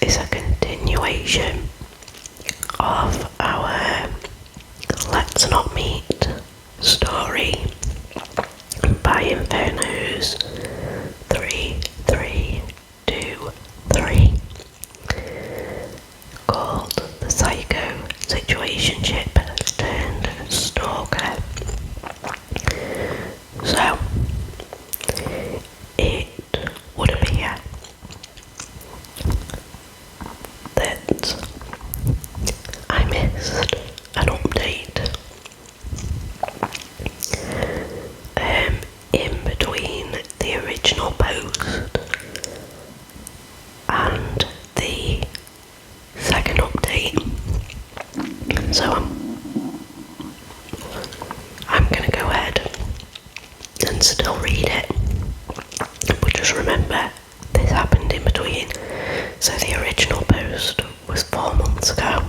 is a continuation of our Let's Not Meet story by Inferno's 3323 called The Psycho Situationship Turned Stalker. So, it would appear that I missed an update in between the original post and the second update. So I'm gonna go ahead and still read it, but just remember this happened in between. So the original post was 4 months ago,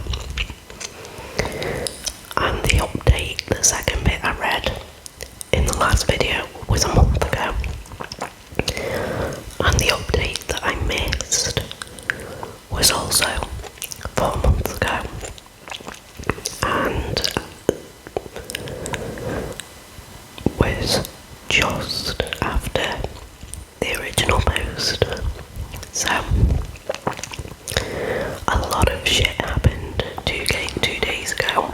and the update, the second bit I read in the last video, was a month ago, and the update that I missed was also 4 months ago, and was just after the original post. So a lot of shit happened 2 days ago,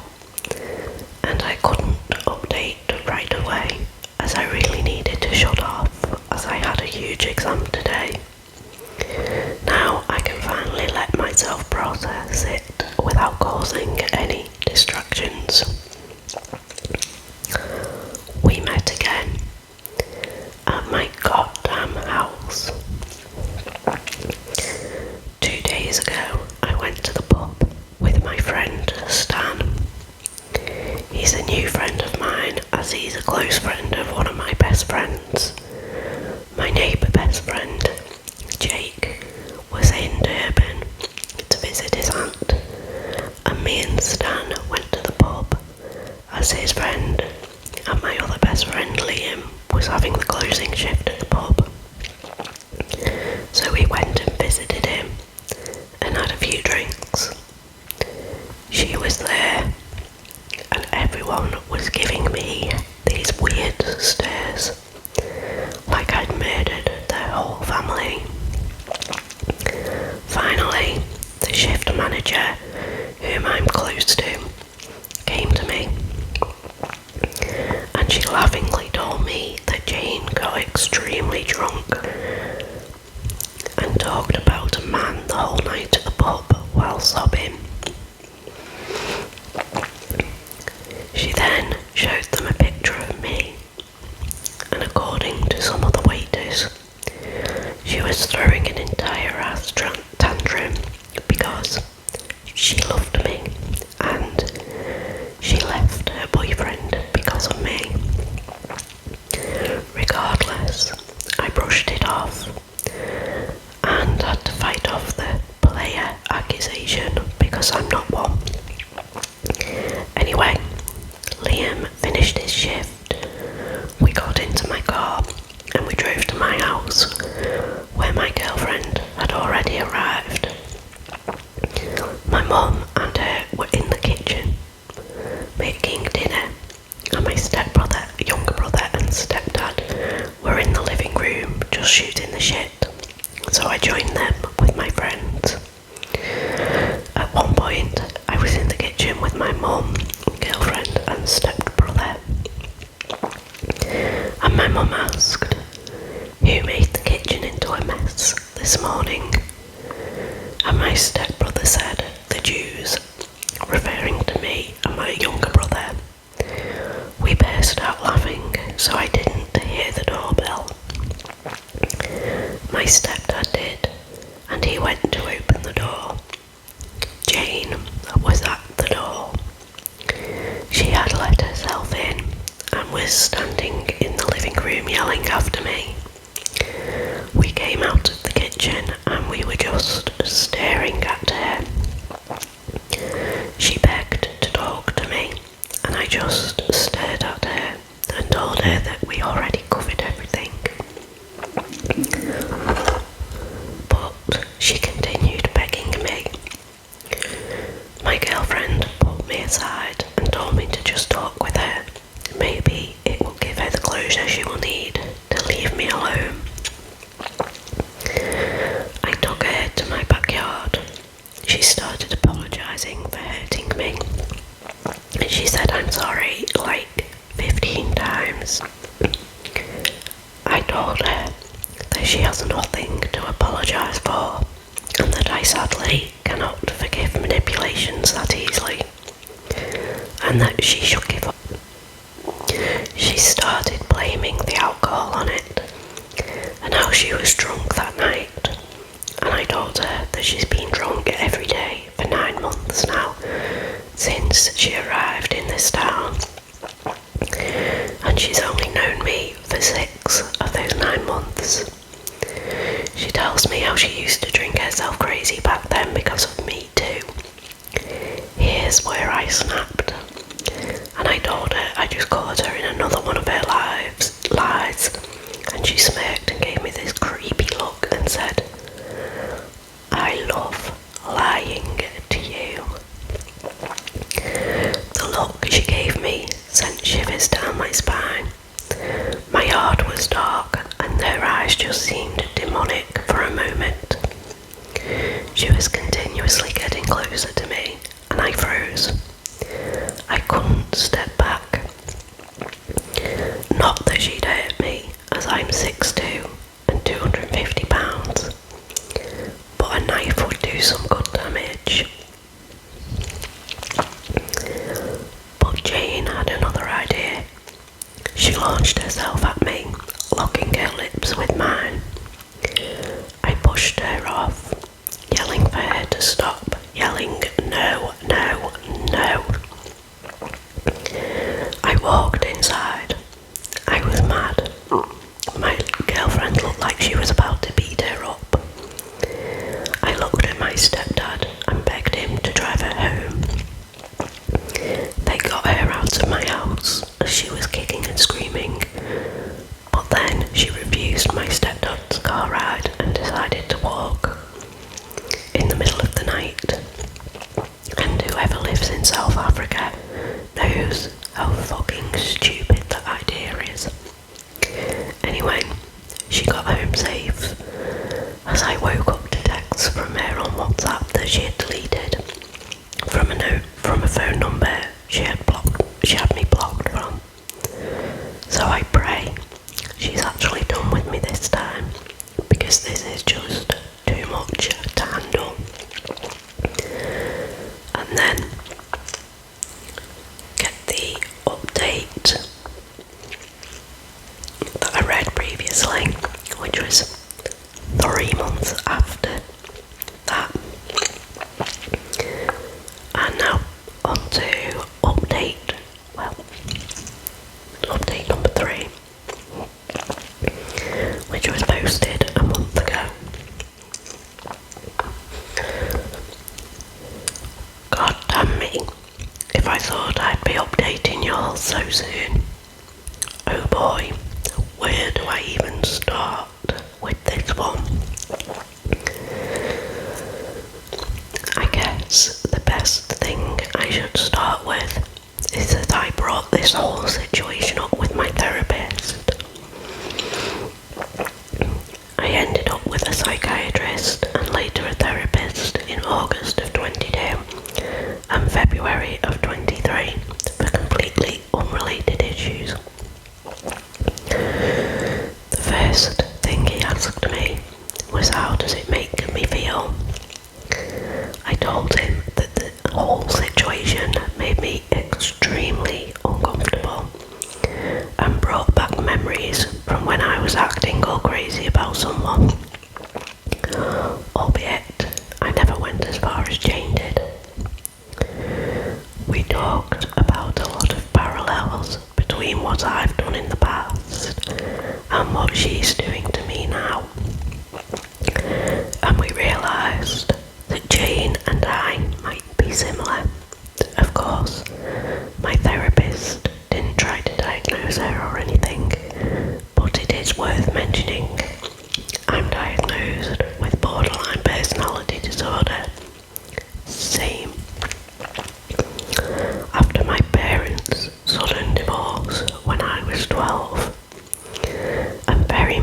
and I couldn't update right away as I really needed to shut off as I had a huge exam today. Now I can finally let myself process it without causing any distractions. We met again at my goddamn house. 2 days ago, I went to the pub with my friend Stan. He's a new friend of mine, as he's a close friend of one of my best friends. My neighbour best friend, Jake, was in Durban to visit his aunt, and me and Stan went to the pub as his friend and my other best friend Liam was having the closing shift at the pub. So we went and visited him and had a few drinks. She was there, and everyone was giving me these weird stares, like I'd murdered their whole family. Finally, the shift manager, whom I'm close to, came to me, and she laughingly told me that Jane got extremely drunk and talked about a man the whole night at the pub while sobbing. She then showed them a picture of me, and according to some of the waiters, she was throwing an entire ass tantrum because she loved me and she left her boyfriend because of me. Regardless, I brushed it off and had to fight off the player accusation because I'm not one. Anyway, Liam finished his shift. We got into my car and we drove to my house, where my girlfriend had already arrived. My mum and her were in the kitchen making dinner, and my stepbrother, younger brother and stepdad were in the living room just shooting the shit, so I joined them with my friends. At one point, I was in the kitchen with my mum, girlfriend and stepbrother, and my mum asked, "Who made the kitchen into a mess this morning?" And my stepbrother said, "The Jews," referring to me and my younger brother. We burst out laughing, so I didn't hear the doorbell. My stepdad did, and he went to open the door. Jane was at the door. She had let herself in and was standing in the living room yelling after me. We came out of the kitchen and we were just staring at her. She begged to talk to me, and I just stared at her and told her that we already covered everything. But she continued begging nothing to apologise for, and that I sadly cannot forgive manipulations that easily, and that she should give up. She started blaming the alcohol on it, and how she was drunk that night, and I told her that she's been drunk every day for 9 months now, since she arrived in this town, and she's only known me for 6 of those 9 months. She tells me how she used to drink herself crazy back then because of me too. Here's where I snapped, and I told her I just caught her in another one of her lies, and she smirked and gave me this creepy look and said, "I love lying to you." The look she gave me sent shivers down my spine. My heart was dark, and her eyes just seemed demonic for a moment. She was continuously getting closer to me, and I froze. I couldn't step back. Not that she'd hurt me, as I'm 6'2" and 250 pounds, but a knife would do some good damage. But Jane had another idea. She launched herself at me, locking her lips with mine. I pushed her off, yelling for her to stop, yelling, "No, no, no." I walked inside. I was mad. My girlfriend looked like she was about to beat her up. I looked at my stepdad and begged him to drive her home. They got her out of my house as she was kicking and screaming, but then she refused my stepdad's car ride and decided to walk in the middle of the night. And whoever lives in South Africa knows how fucking stupid that idea is. Anyway, she got home safe, as I woke up to texts from her on WhatsApp that she had deleted from a note from a phone number she had me blocked from. So I pray she's actually done with me this time, because this is just too much to handle. And then get the update that I read previously, which was 3 months after that. And now on to update number 3, which was posted a month ago. God damn me, if I thought I'd be updating y'all so soon. Oh boy, where do I even start with this one? I guess the best thing I should start with is that I brought this whole situation up with my therapist. I ended up with a psychiatrist and later a therapist in August of 22 and February of 23 for completely unrelated issues. The first thing he asked me was, how does it make me feel? I told him that the whole situation made me extremely uncomfortable and brought back memories from when I was acting all crazy about someone, albeit I never went as far as Jane did. We talked about a lot of parallels between what I've done in the past and what she's doing to me now, and we realised that Jane and I might be similar. Of course, my therapist didn't try to diagnose her or anything, but it is worth mentioning I'm diagnosed with borderline personality disorder. Same. After my parents' sudden divorce when I was 12, and very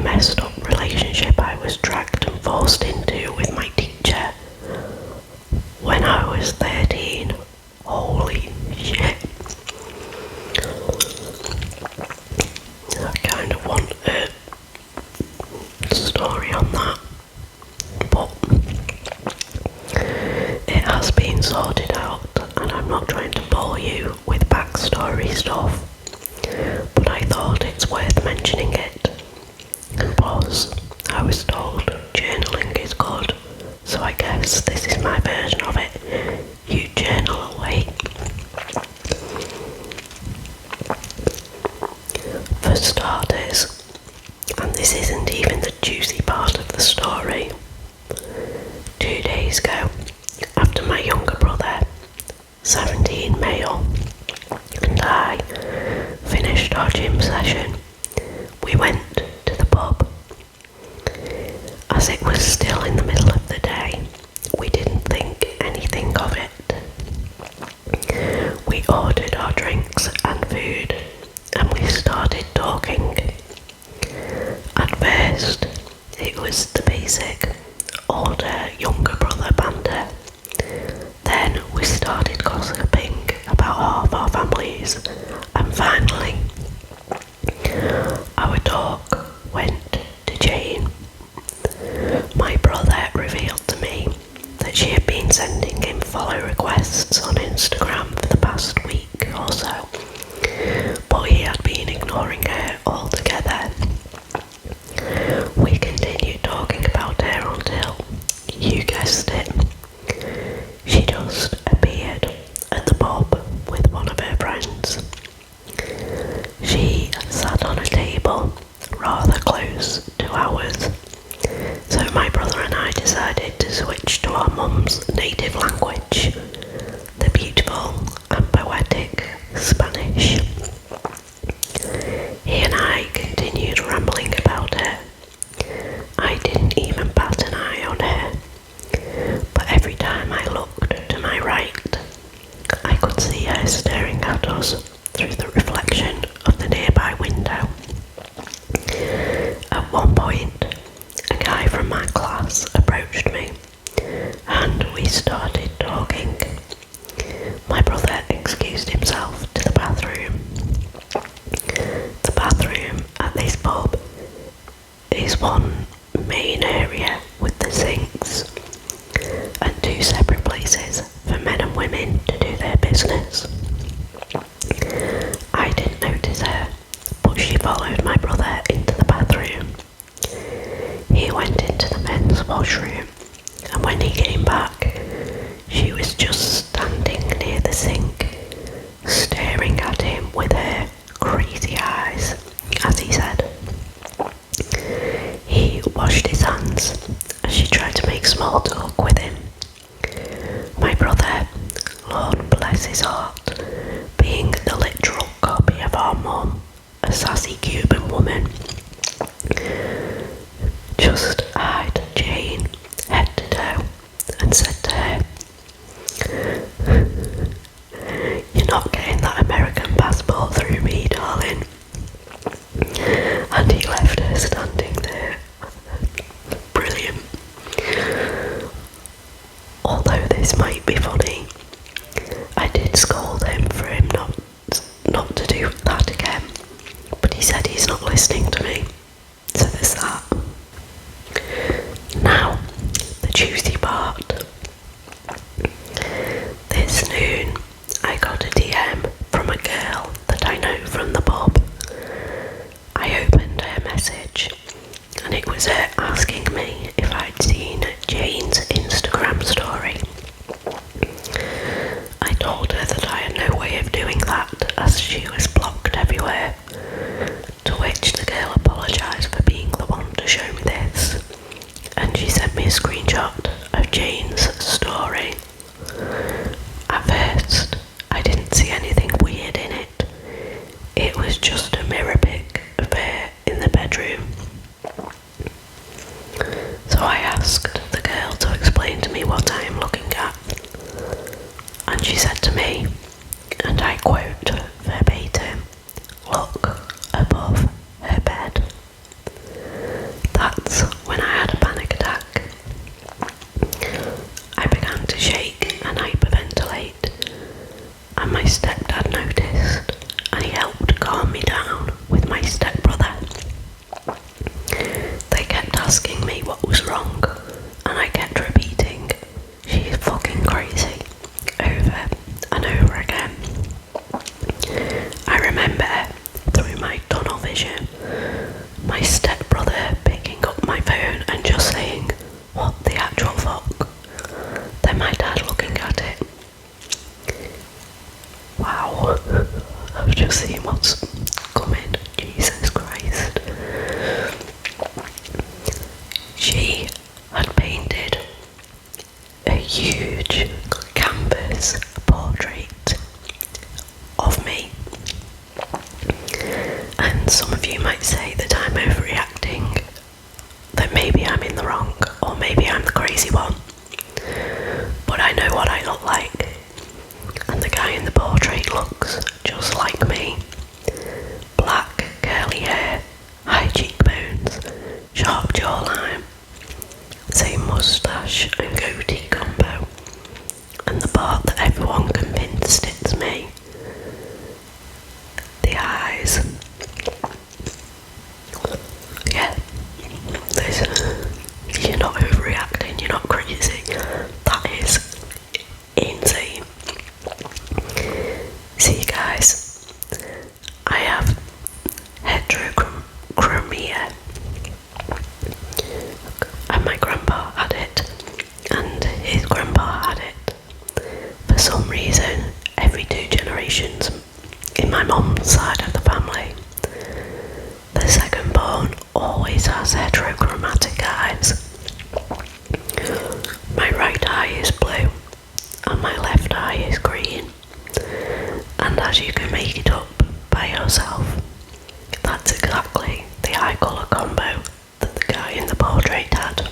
As it was still in the middle of the day, we didn't think anything of it. We ordered our drinks and food, and we started talking. At first, it was the basic older, younger brother banter. Then we started gossiping about half our families, and finally, our talk went to Jane. My brother revealed to me that she had been sending him follow requests on Instagram for the past week or so, but he had been ignoring her altogether. We continued talking about her until, you guessed it, she just appeared at the pub with one of her friends. She sat on a table rather close to ours, so my brother and I decided to switch to our mum's native language, the beautiful and poetic Spanish. He and I continued rambling about her. I didn't even bat an eye on her, but every time I looked to my right, I could see her staring at us through the reflection of the nearby window. At one point, a guy from my class approached me, and we started talking. My brother excused himself to the bathroom. The bathroom at this pub is one main area with the sinks and two separate places for men and women to do their business. I didn't notice her, but she followed my brother into the bathroom. He went into the men's washroom, and when he came back, she was just standing near the sink, staring at him with her crazy eyes, as he said. He washed his hands as she tried to make small talk with him. My brother, Lord bless his heart, being the literal copy of our mum, a sassy Cuban woman, just eyed Jane head to toe and said to her, "You're not getting that American passport through me, darling." And he left her standing there. Brilliant. Although this might be funny, I did scold him for him not to do that again, but he said he's not listening to me, so there's that. Now, the juicy part. This noon, I got a DM from a girl that I know from the pub. I opened her message, and it was her asking me if I'd seen Jane's Instagram story. I told her that I had no way of doing that, as she was blocked everywhere, to which the girl apologised for being the one to show me this, and she sent me a screenshot of Jane's story. At first, I didn't see anything weird in it. It was just a mirror pic of her in the bedroom. So I asked the girl to explain to me what I am looking at, and she said to me, and I quote verbatim, "Look above her bed." That's when I had a panic attack. I began to shake and hyperventilate, and my stepdad noticed, and he helped calm me down with my stepbrother. They kept asking me what was wrong, and I kept repeating, "She's fucking crazy," over and over again. I remember, through my tunnel vision, my stepbrother picking up my phone and just saying, "What the actual fuck?" Then my dad looking at it. Wow, I've just seen what's coming. Jesus Christ. She had painted a huge canvas portrait of me. And some of you might say that I'm overreacting, that maybe I'm in the wrong. moustache and goatee combo, and the part that everyone convinced it's me, the eyes. Yeah, you're not overreacting, you're not crazy. That is insane. See guys, I have heterochromia, and my grandpa had it, and his grandpa had it. For some reason, every 2 generations in my mum's side of the family, the second born always has heterochromatic eyes. My right eye is blue, and my left eye is green. And as you can make it up by yourself, that's exactly the eye colour combo that the guy in the portrait had.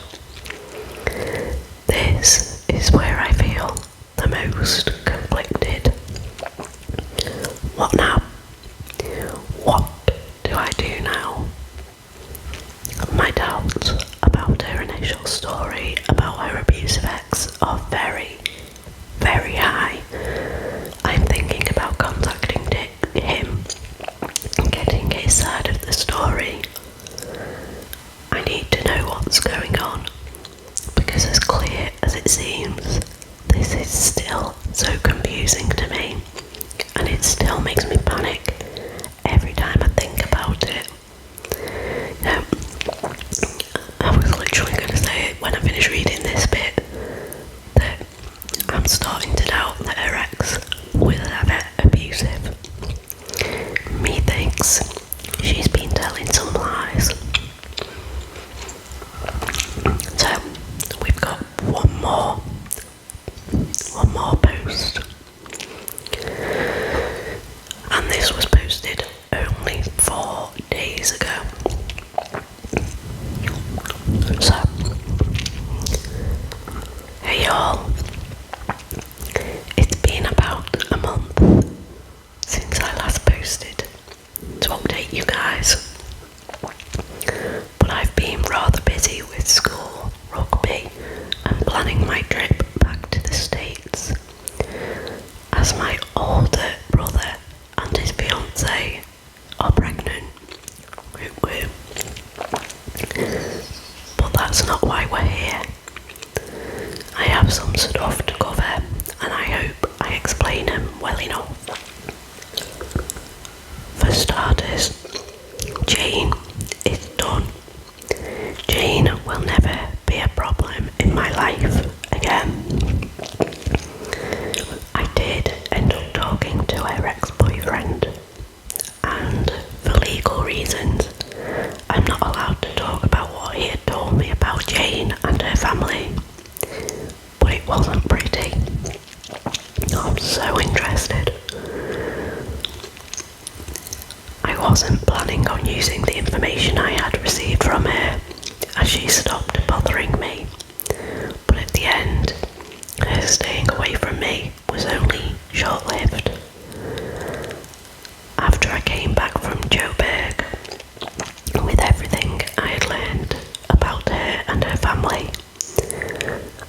This is where I feel the most conflicted. What now? What do I do now? My doubts about her initial story about her abusive ex are very, very high. I'm thinking about contacting him and getting his side of the story. I need to know what's going on, because as clear as it seems, this is still so confusing to me, and it still makes me panic every time I think about it. Now, I was literally going to say it when I finished reading this bit, that I'm starting to doubt that her ex was ever abusive. Methinks she's been telling some lies. So, we've got one more post, and this was posted only 4 days ago. So, hey y'all, it's been about a month since I last posted to update you guys, but I've been rather busy with school, rugby, and planning my trip back to the States, as my older brother and his fiancée are pregnant. But that's not why we're here. I have some stuff to cover, and I hope I explain them well enough. For starters, Jane is done. Jane will never be a problem in my life again. I did end up talking to her ex-boyfriend, and for legal reasons, I'm not allowed to talk about what he had told me about Jane and her family, but it wasn't pretty. I'm so interested. I wasn't planning on using the information I had received from her, as she stopped bothering me, but at the end, her staying away from me was only short-lived. After I came back from Joburg, with everything I had learned about her and her family,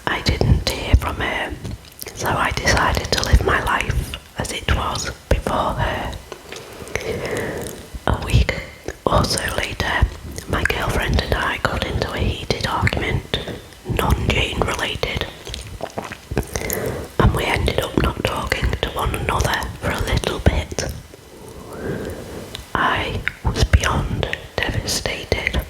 I didn't hear from her, so I decided to live my life as it was before her. A week or so later, my girlfriend and I got into a heated argument, non-Jane related, and we ended up not talking to one another for a little bit. I was beyond devastated.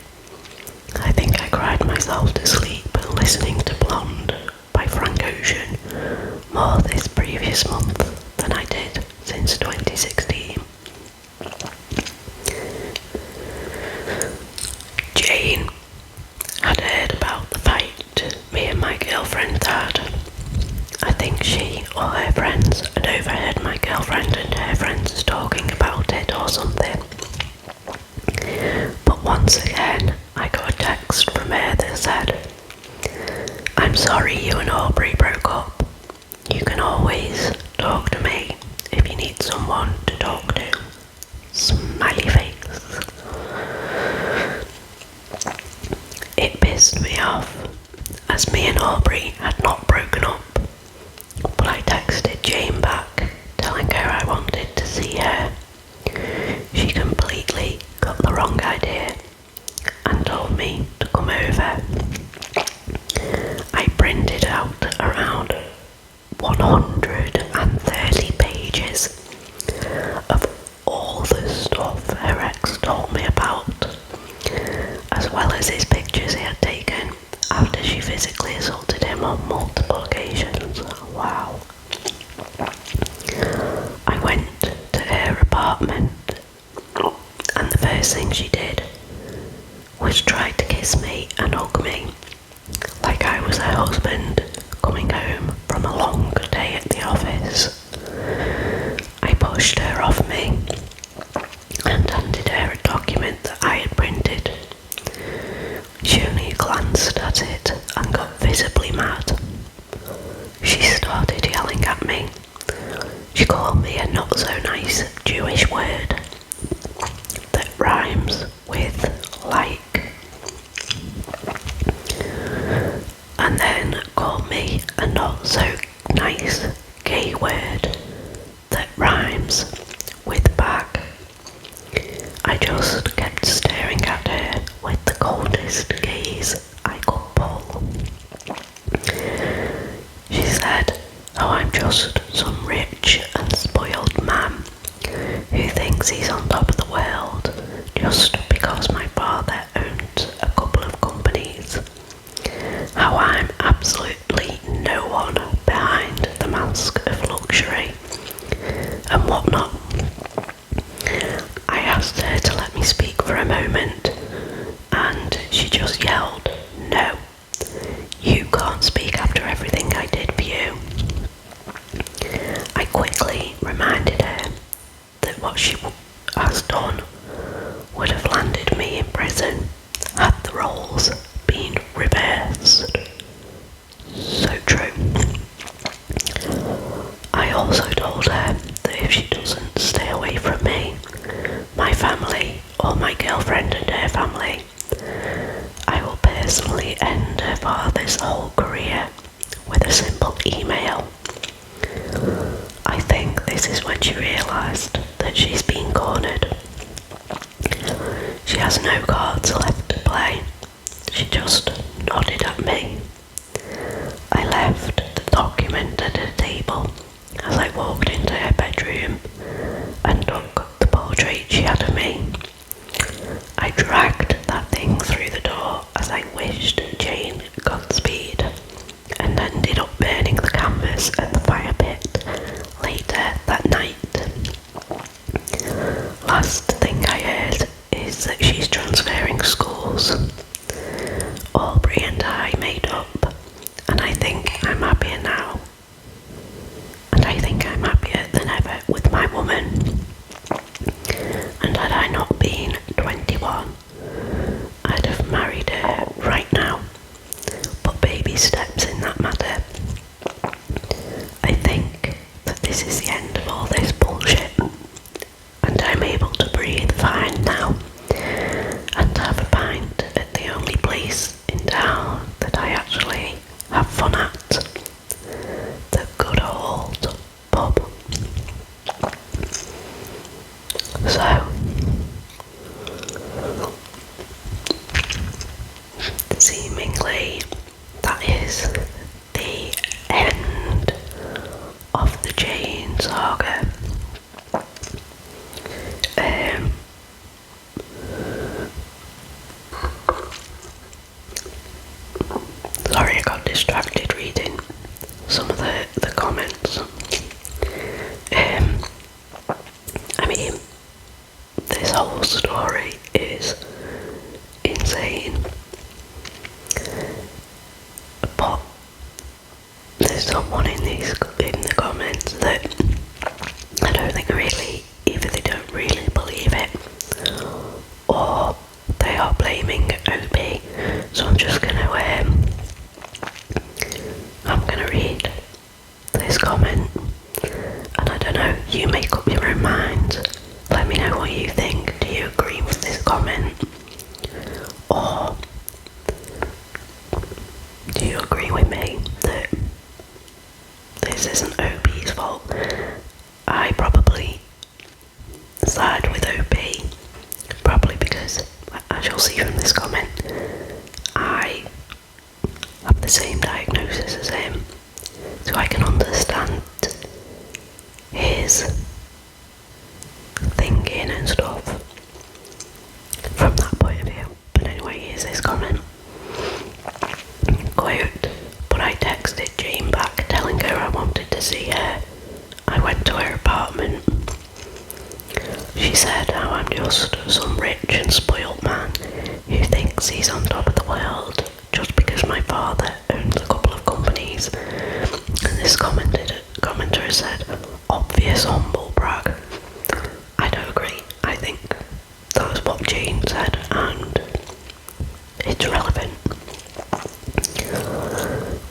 I think I cried myself to sleep listening to Blonde by Frank Ocean more this previous month than I did since 2016. Jane had heard about the fight me and my girlfriend had. I think she or her friends had overheard my girlfriend and her friends talking about it or something. But once again, I got a text from her that said, "I'm sorry you and Aubrey broke up. You can always talk to me if you need someone to talk to." Smiley face. It pissed me off, as as me and Aubrey had not broken up, but I texted Jane back, telling her I wanted to see her. She completely got the wrong idea and told me to come over. I printed out around 130 pages of all the stuff her ex told me about, as well as his pictures he had taken after she physically assaulted him on multiple occasions. Wow. I went to her apartment, and the first thing she did was try to kiss me and hug me, like I was her husband coming home from a long day at the office. I pushed her off me and handed her a document that I had printed. She only glanced at it and got visibly mad. She started yelling at me. She called me a not so nice Jewish word that rhymes with like, and then called me a not so nice gay word that rhymes with bag. I just kept staring at her with the coldest gaze I could pull. She said, "Oh, I'm just some rich and spoiled man who thinks he's on top of the world just because my father owns a couple of companies. How I'm absolutely no one behind the mask of luxury and whatnot." I asked her to let me speak for a moment, and she just yelled, "No, you can't speak after everything I did for you." I quickly reminded her that what she has done would have landed me in prison had the roles been reversed. So true. I also told her that if she doesn't stay away from me, my family, or my girlfriend and her family, I will personally end her father's whole career with a simple email. I think this is when she realised that she's been cornered. She has no cards left to play. She just nodded at me. I left the document at her table as I walked into her bedroom and took the portrait she had of me. I dragged that thing through the door as I wished Jane Godspeed, and ended up burning the canvas at the fire pit later that night. Last thing I heard is that she's transferring schools. Aubrey and I made up, and I think I'm happier now. And I think I'm happier than ever with my woman. And had I not been 21, I'd have married her right now. But baby steps in that matter. I think that this is the end of all this bullshit, and I'm able to breathe fine now and have a pint at the only place in town that I actually have fun at, the good old pub. So, seemingly that is the end of the Jane saga. Sorry, I got distracted reading some of the comments. I mean, this whole story is insane, but there's someone in the comments that I don't think really, either they don't really believe it or they are blaming OB. So I'm just gonna read this comment, and I don't know, you make up your own mind. Let me know what you think. Do you agree with this comment, or do you agree with me that this isn't OP's fault? I probably side with OP, probably because, as you'll see from this comment, I have the same diagnosis as him, so I can understand his thinking and stuff from that point of view. But anyway, here's his comment. Quote, but I texted Jane back telling her I wanted to see her. I went to her apartment. She said how I'm just some rich and spoiled man who thinks he's on top of the world just because my father owns a couple of companies. And this commenter said, obvious humble brag. I don't agree. I think that was what Jane said, and it's relevant.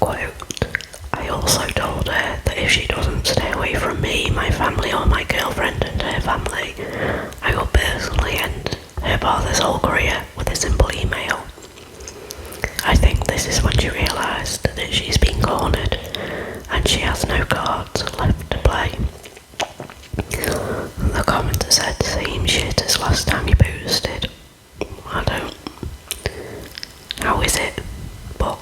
Quote, I also told her that if she doesn't stay away from me, my family, or my girlfriend and her family, I will personally end her father's whole career with a simple email. I think this is when she realised that she's been cornered and she has no cards left to play. The commenter said, same shit as last time you posted. I don't. How is it? But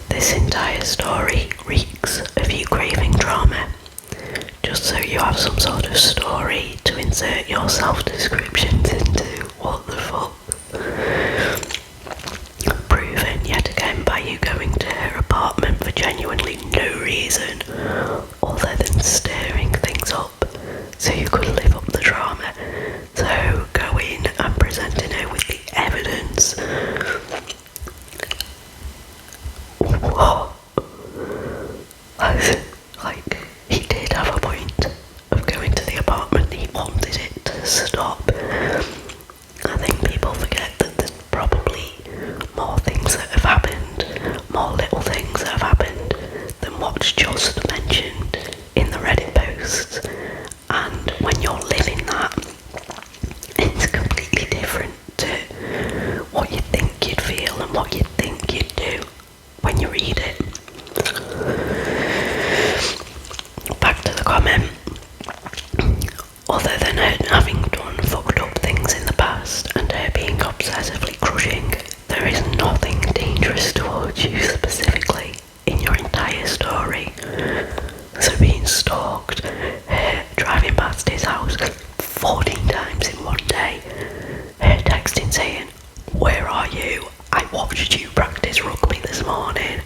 this entire story reeks of you craving drama, just so you have some sort of story to insert your self-descriptions into. What the fuck? Proven yet again by you going to her apartment for genuinely no reason other than stirring things up so you could live up the drama. So going and presenting her with the evidence. What? Like, he did have a point of going to the apartment. He wanted it to stop. I think people forget that there's probably more things that have happened, more little things that have happened than what's just mentioned in the Reddit posts. And when you're living that, it's completely different to what you think you'd feel and what you think you'd do when you read it. Back to the comment. Other than her having done fucked up things in the past and her being obsessively crushing, there is nothing dangerous towards you specifically in your entire story. So being stalked, her driving past his house 14 times in one day, her texting saying, where are you? I watched you practice rugby this morning.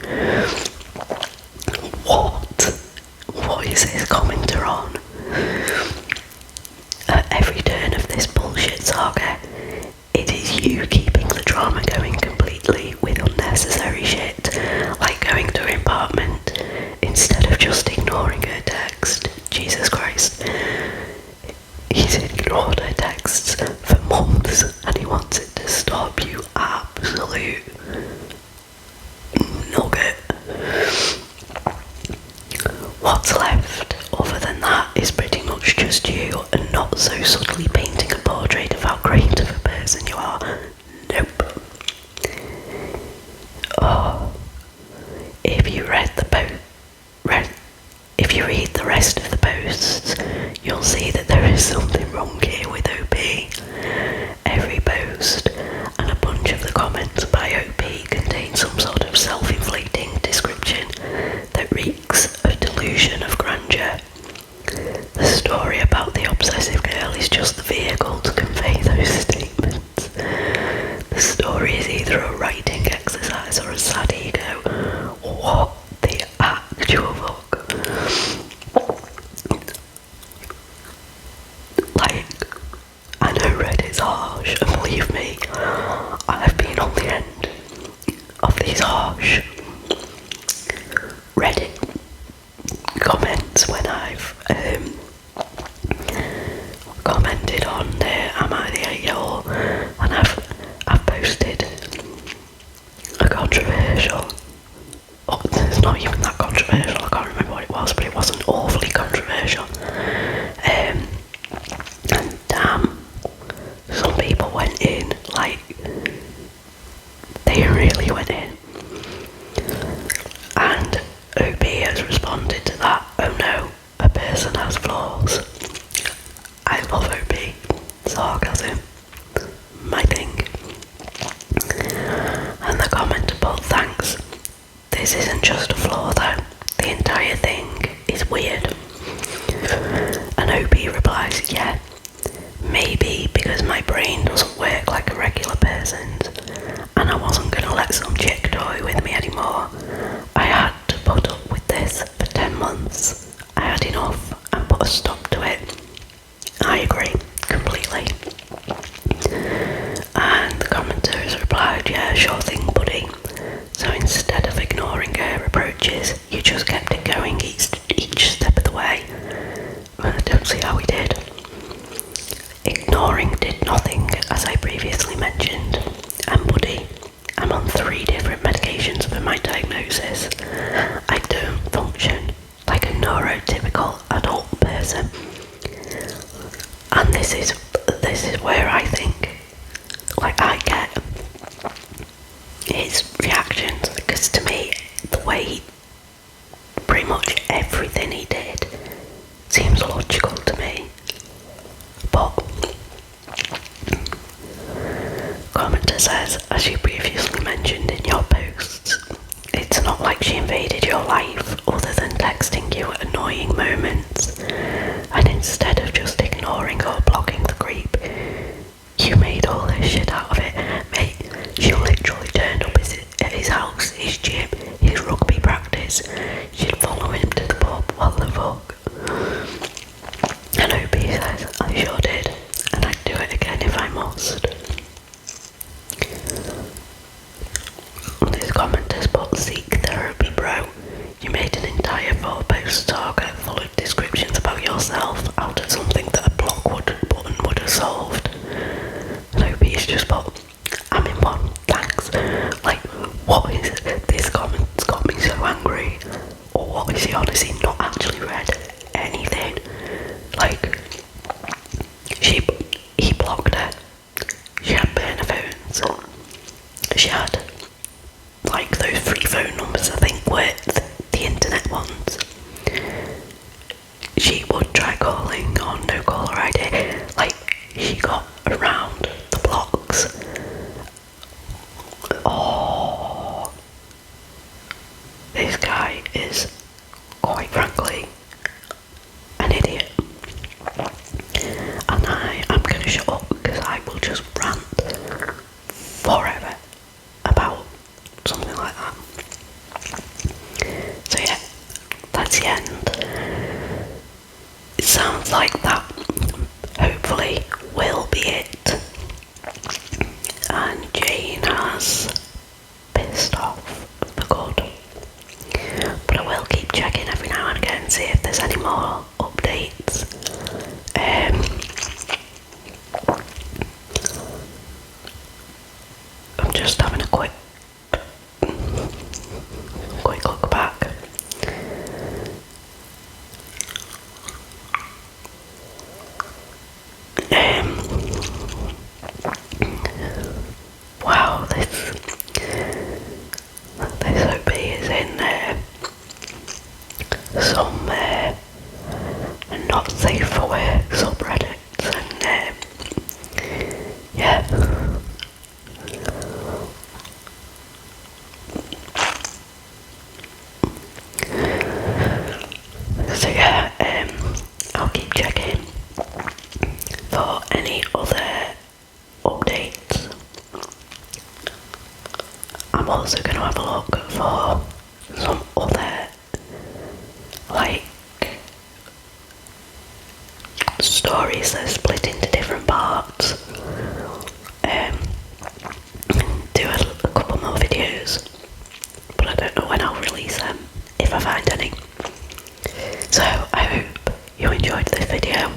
What is this commenter on? At every turn of this bullshit saga, it is you keeping the drama going completely with unnecessary shit, like going to her apartment instead of just ignoring her text. Jesus Christ. He's ignored her texts for months and he wants it to stop, you absolute nugget. What's left other than that is pretty much just you and not so subtly painting a portrait of how great of a person you are. Nope. Oh, if you read the rest of the posts, you'll see that there is something wrong here with OP. Every post and a bunch of the comments by OP contain some sort of self-inflating description that reeks of delusion of grandeur. The story about the obsessive girl is just the vehicle to convey those statements. The story is either a writing exercise or a sad ego. What the actual fuck? Like, I know Reddit's harsh, and believe me, I've been on the end of these harsh Reddit comments when I've commented on Am I the 8-year-old, and I've posted a controversial, it's not even that controversial, I can't remember what it was, but it wasn't awfully controversial, and damn, some people went in, like, they really went in. this isn't just a flaw though, the entire thing is weird. And OP replies, yeah, maybe because my brain doesn't work like a regular person's, and I wasn't going to let some chick toy with me anymore. I had to put up with this for 10 months. I had enough and put a stop to it. I agree, completely. And the commenter has replied, yeah, sure thing, buddy. So instead of ignoring her approaches, you just kept it going each step of the way. I don't see how we did. Ignoring did nothing, as I previously mentioned. And buddy, I'm on 3 different medications for my diagnosis. I don't function like a neurotypical adult person. And this is where I think, like, I get his reactions, because to me, the way pretty much everything he did seems logical to me. But commenter says, as you previously mentioned in your posts, it's not like she invaded your life other than texting you at annoying moments, and instead of just ignoring or blocking the creep, you made all this shit out of it. Mate, she literally turned up at his house, his gym, his rugby practice. She'd follow him to the pub. What the fuck? And OP says, I sure did, and I'd do it again if I must. This commenter's put, seek therapy, bro. You made an entire 4-post saga full of descriptions about yourself out of something that a block button would have solved. And OP's just put, I'm in one, thanks. Like, what is it? This comment's got me so angry. Or what is he honestly not actually read anything? Like, he blocked her. She had burner phones. She had, like, those free phone numbers, I think, were the internet ones. She would try calling on no caller ID. Like, she got around the blocks. Oh, this guy is, quite frankly, an idiot. And I am going to shut up because I will just rant forever about something like that. So yeah, that's the end. It sounds like that hopefully will be it. And Jane has pissed off for good. But I will keep checking every now and again, see if there's any more updates. I'm just having a quick look back. Wow, this OP is in some not safe for work subreddits, and yeah. So yeah, I'll keep checking for any other updates. I'm also going to have a look for some other, like, stories that are split into different parts. Do a couple more videos, but I don't know when I'll release them, if I find any. So I hope you enjoyed this video,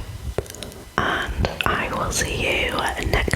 and I will see you next